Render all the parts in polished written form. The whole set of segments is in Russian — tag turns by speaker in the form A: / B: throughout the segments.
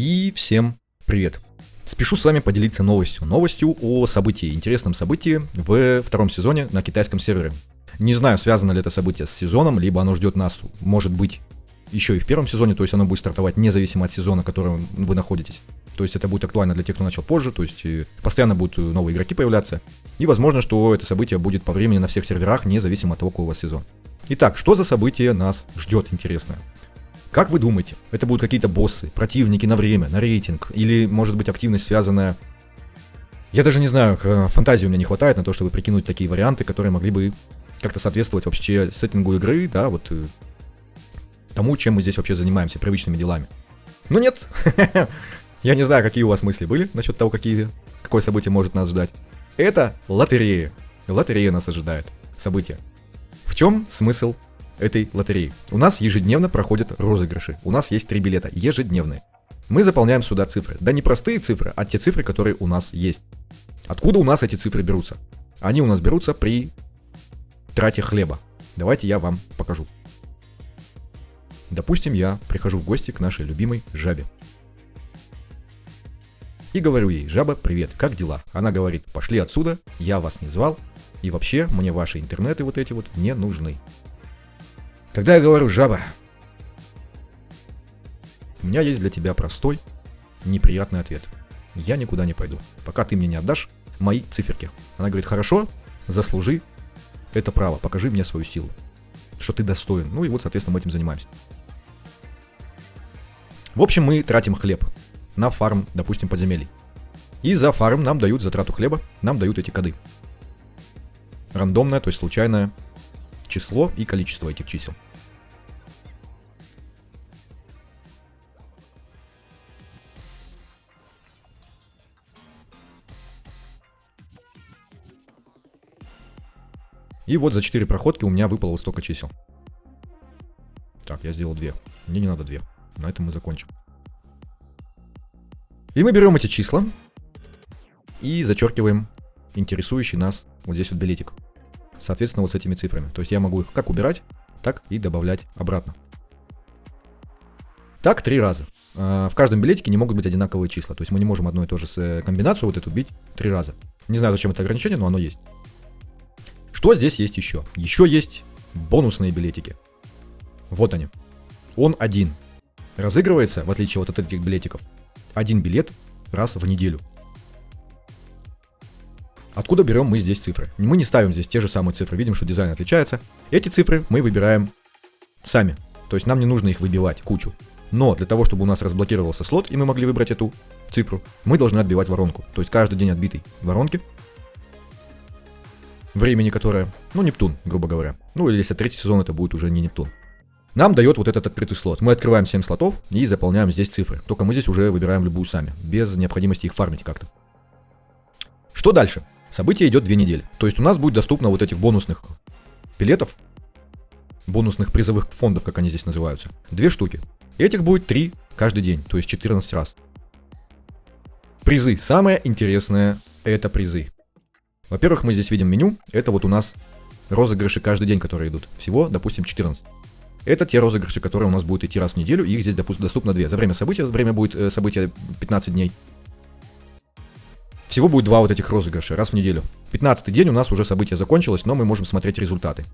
A: И всем привет. Спешу с вами поделиться новостью о событии, интересном событии в втором сезоне на китайском сервере. Не знаю, связано ли это событие с сезоном, либо оно ждет нас, может быть, еще и в первом сезоне, то есть оно будет стартовать независимо от сезона, в котором вы находитесь. То есть это будет актуально для тех, кто начал позже, то есть постоянно будут новые игроки появляться. И возможно, что это событие будет по времени на всех серверах, независимо от того, какой у вас сезон. Итак, что за событие нас ждет интересное? Как вы думаете, это будут какие-то боссы, противники на время, на рейтинг, или может быть активность связанная... Я даже не знаю, фантазии у меня не хватает на то, чтобы прикинуть такие варианты, которые могли бы как-то соответствовать вообще сеттингу игры, да, вот тому, чем мы здесь вообще занимаемся, привычными делами. Ну нет, я не знаю, какие у вас мысли были насчет того, какое событие может нас ждать. Это лотерея. Лотерея нас ожидает. Событие. В чем смысл этой лотереи? У нас ежедневно проходят розыгрыши. У нас есть 3 билета ежедневные. Мы заполняем сюда цифры. Да не простые цифры, а те цифры, которые у нас есть. Откуда у нас эти цифры берутся? Они у нас берутся при трате хлеба. Давайте я вам покажу. Допустим, я прихожу в гости к нашей любимой жабе. И говорю ей: жаба, привет, как дела? Она говорит: пошли отсюда, я вас не звал. И вообще, мне ваши интернеты вот эти вот не нужны. Когда я говорю: жаба, у меня есть для тебя простой, неприятный ответ. Я никуда не пойду, пока ты мне не отдашь мои циферки. Она говорит: хорошо, заслужи это право, покажи мне свою силу, что ты достоин. Ну и вот, соответственно, мы этим занимаемся. В общем, мы тратим хлеб на фарм, допустим, подземелий. И за фарм нам дают, за трату хлеба, нам дают эти коды. Рандомное, то есть случайное число и количество этих чисел. И вот за 4 проходки у меня выпало вот столько чисел. Так, я сделал 2. Мне не надо 2. На этом мы закончим. И мы берем эти числа и зачеркиваем интересующий нас вот здесь вот билетик. Соответственно, вот с этими цифрами. То есть я могу их как убирать, так и добавлять обратно. Так 3 раза. В каждом билетике не могут быть одинаковые числа. То есть мы не можем одну и ту же комбинацию вот эту бить 3 раза. Не знаю, зачем это ограничение, но оно есть. Что здесь есть еще? Еще есть бонусные билетики. Вот они. Он один. Разыгрывается, в отличие от этих билетиков, один билет раз в неделю. Откуда берем мы здесь цифры? Мы не ставим здесь те же самые цифры. Видим, что дизайн отличается. Эти цифры мы выбираем сами. То есть нам не нужно их выбивать кучу. Но для того, чтобы у нас разблокировался слот, и мы могли выбрать эту цифру, мы должны отбивать воронку. То есть каждый день отбитой воронки, времени которое, Нептун, грубо говоря. Или если 3-й сезон, это будет уже не Нептун. Нам дает вот этот открытый слот. Мы открываем 7 слотов и заполняем здесь цифры. Только мы здесь уже выбираем любую сами, без необходимости их фармить как-то. Что дальше? Событие идет 2 недели. То есть у нас будет доступно вот этих бонусных билетов, бонусных призовых фондов, как они здесь называются, 2 штуки. Этих будет 3 каждый день, то есть 14 раз. Призы. Самое интересное — это призы. Во-первых, мы здесь видим меню. Это вот у нас розыгрыши каждый день, которые идут. Всего, допустим, 14. Это те розыгрыши, которые у нас будут идти раз в неделю, и их здесь, допустим, доступно 2. За время события, время будет событие 15 дней. Всего будет 2 вот этих розыгрыша раз в неделю. 15-й день у нас уже событие закончилось, но мы можем смотреть результаты.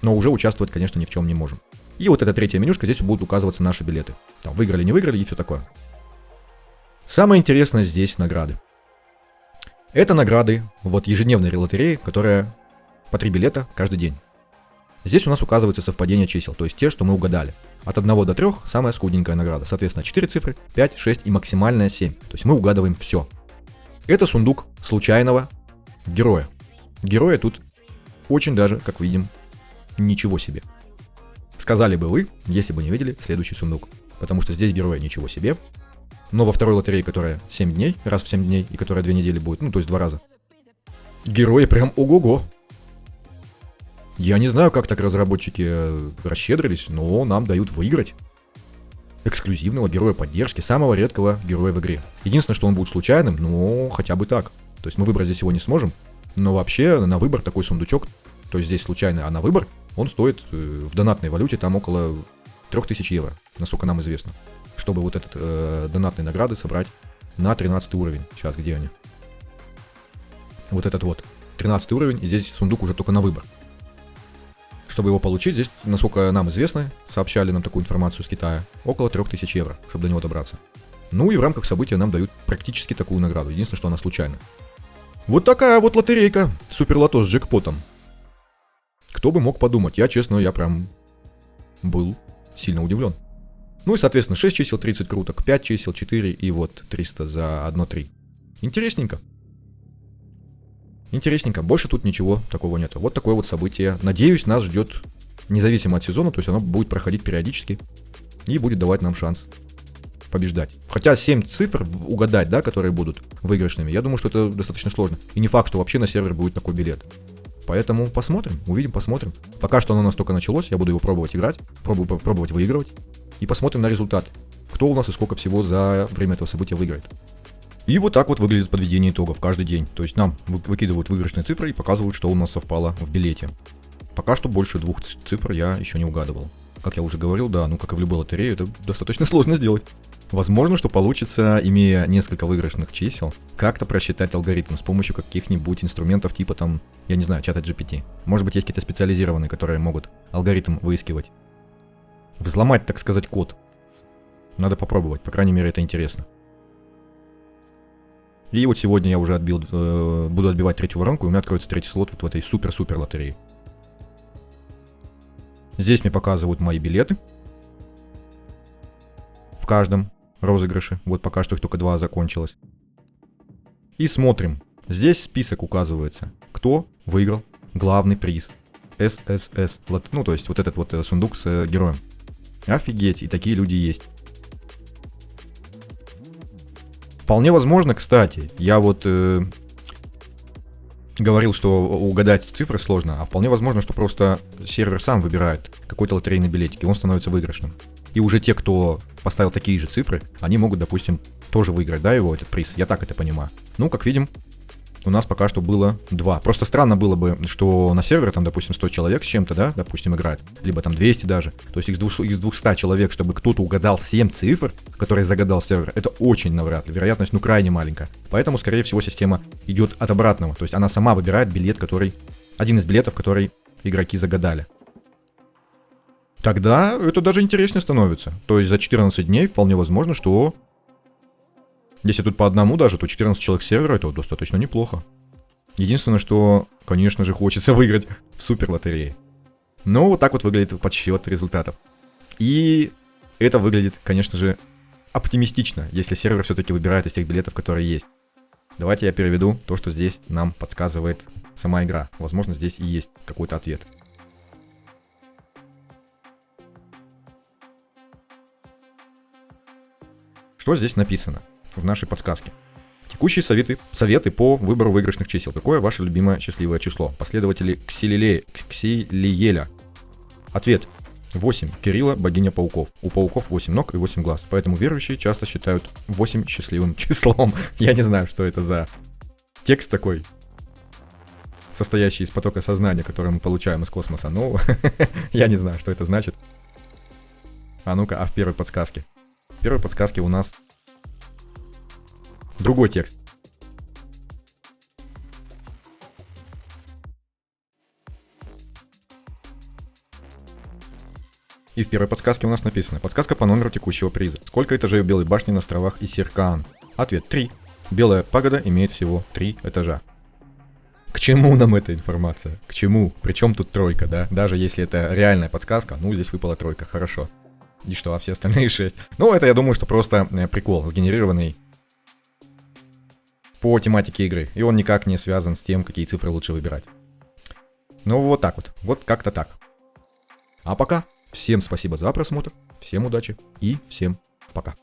A: Но уже участвовать, конечно, ни в чем не можем. И вот эта 3-я менюшка, здесь будут указываться наши билеты. Там выиграли, не выиграли и все такое. Самое интересное здесь награды. Это награды вот ежедневной лотереи, которая по 3 билета каждый день. Здесь у нас указывается совпадение чисел, то есть те, что мы угадали. От 1 до 3 самая скудненькая награда. Соответственно, 4 цифры, 5, 6 и максимальная 7. То есть мы угадываем все. Это сундук случайного героя. Героя тут очень даже, как видим, ничего себе. Сказали бы вы, если бы не видели следующий сундук. Потому что здесь героя ничего себе. Но во второй лотерее, которая 7 дней, раз в 7 дней, и которая 2 недели будет, то есть 2 раза. Герои прям ого-го. Я не знаю, как так разработчики расщедрились, но нам дают выиграть эксклюзивного героя поддержки, самого редкого героя в игре. Единственное, что он будет случайным, но хотя бы так. То есть мы выбрать здесь его не сможем, но вообще на выбор такой сундучок, то есть здесь случайный, а на выбор он стоит в донатной валюте там около 3000 евро, насколько нам известно. чтобы вот этот донатные награды собрать на 13 уровень. Сейчас, где они? Вот этот вот. 13 уровень, и здесь сундук уже только на выбор. Чтобы его получить, здесь, насколько нам известно, сообщали нам такую информацию с Китая, около 3000 евро, чтобы до него добраться. Ну и в рамках события нам дают практически такую награду. Единственное, что она случайна. Вот такая вот лотерейка. Суперлото с джекпотом. Кто бы мог подумать. Я прям был сильно удивлен. Ну и, соответственно, 6 чисел 30 круток, 5 чисел 4 и вот 300 за 1-3. Интересненько. Интересненько. Больше тут ничего такого нет. Вот такое вот событие. Надеюсь, нас ждет независимо от сезона. То есть оно будет проходить периодически и будет давать нам шанс побеждать. Хотя 7 цифр угадать, да, которые будут выигрышными, я думаю, что это достаточно сложно. И не факт, что вообще на сервер будет такой билет. Поэтому посмотрим, увидим, посмотрим. Пока что оно у нас только началось, я буду его пробовать играть, пробовать выигрывать. И посмотрим на результат. Кто у нас и сколько всего за время этого события выиграет. И вот так вот выглядит подведение итогов каждый день. То есть нам выкидывают выигрышные цифры и показывают, что у нас совпало в билете. Пока что больше 2 цифр я еще не угадывал. Как я уже говорил, да, ну как и в любой лотерее, это достаточно сложно сделать. Возможно, что получится, имея несколько выигрышных чисел, как-то просчитать алгоритм с помощью каких-нибудь инструментов типа там, я не знаю, чата GPT. Может быть, есть какие-то специализированные, которые могут алгоритм выискивать. Взломать, так сказать, код. Надо попробовать, по крайней мере, это интересно. И вот сегодня я уже буду отбивать третью воронку, и у меня откроется третий слот вот в этой супер-супер лотерее. Здесь мне показывают мои билеты. В каждом розыгрыше. Вот пока что их только 2 закончилось. И смотрим. Здесь список указывается, кто выиграл главный приз. ССС. Ну, то есть вот этот вот сундук с героем. Офигеть, и такие люди есть. Вполне возможно, кстати, я вот говорил, что угадать цифры сложно, а вполне возможно, что просто сервер сам выбирает какой-то лотерейный билетик, и он становится выигрышным. И уже те, кто поставил такие же цифры, они могут, допустим, тоже выиграть, да, его этот приз. Я так это понимаю. Ну, как видим, у нас пока что было 2. Просто странно было бы, что на сервере там, допустим, 100 человек с чем-то, да, допустим, играет. Либо там 200 даже. То есть из 200 человек, чтобы кто-то угадал 7 цифр, которые загадал сервер, это очень навряд ли. Вероятность, ну, крайне маленькая. Поэтому, скорее всего, система идет от обратного. То есть она сама выбирает билет, один из билетов, который игроки загадали. Тогда это даже интереснее становится. То есть за 14 дней вполне возможно, что если тут по одному даже, то 14 человек сервера это достаточно неплохо. Единственное, что, конечно же, хочется выиграть в супер лотерее. Но вот так вот выглядит подсчет результатов. И это выглядит, конечно же, оптимистично, если сервер все-таки выбирает из тех билетов, которые есть. Давайте я переведу то, что здесь нам подсказывает сама игра. Возможно, здесь и есть какой-то ответ. Что здесь написано в нашей подсказке? Текущие советы по выбору выигрышных чисел. Какое ваше любимое счастливое число? Последователи Ксилиеля. Ответ. 8. Кирилла, богиня пауков. У пауков 8 ног и 8 глаз. Поэтому верующие часто считают 8 счастливым числом. Я не знаю, что это за текст такой, состоящий из потока сознания, который мы получаем из космоса. Но я не знаю, что это значит. А ну-ка, в первой подсказке. В первой подсказке у нас другой текст. И в первой подсказке у нас написано: подсказка по номеру текущего приза. Сколько этажей у Белой башни на островах Исиркаан? Ответ: 3. Белая пагода имеет всего 3 этажа. К чему нам эта информация? К чему? Причем тут тройка, да? Даже если это реальная подсказка, ну здесь выпала тройка, хорошо. И что, а все остальные 6? Ну, это, я думаю, что просто прикол, сгенерированный по тематике игры. И он никак не связан с тем, какие цифры лучше выбирать. Ну, вот так вот. Вот как-то так. А пока. Всем спасибо за просмотр. Всем удачи. И всем пока.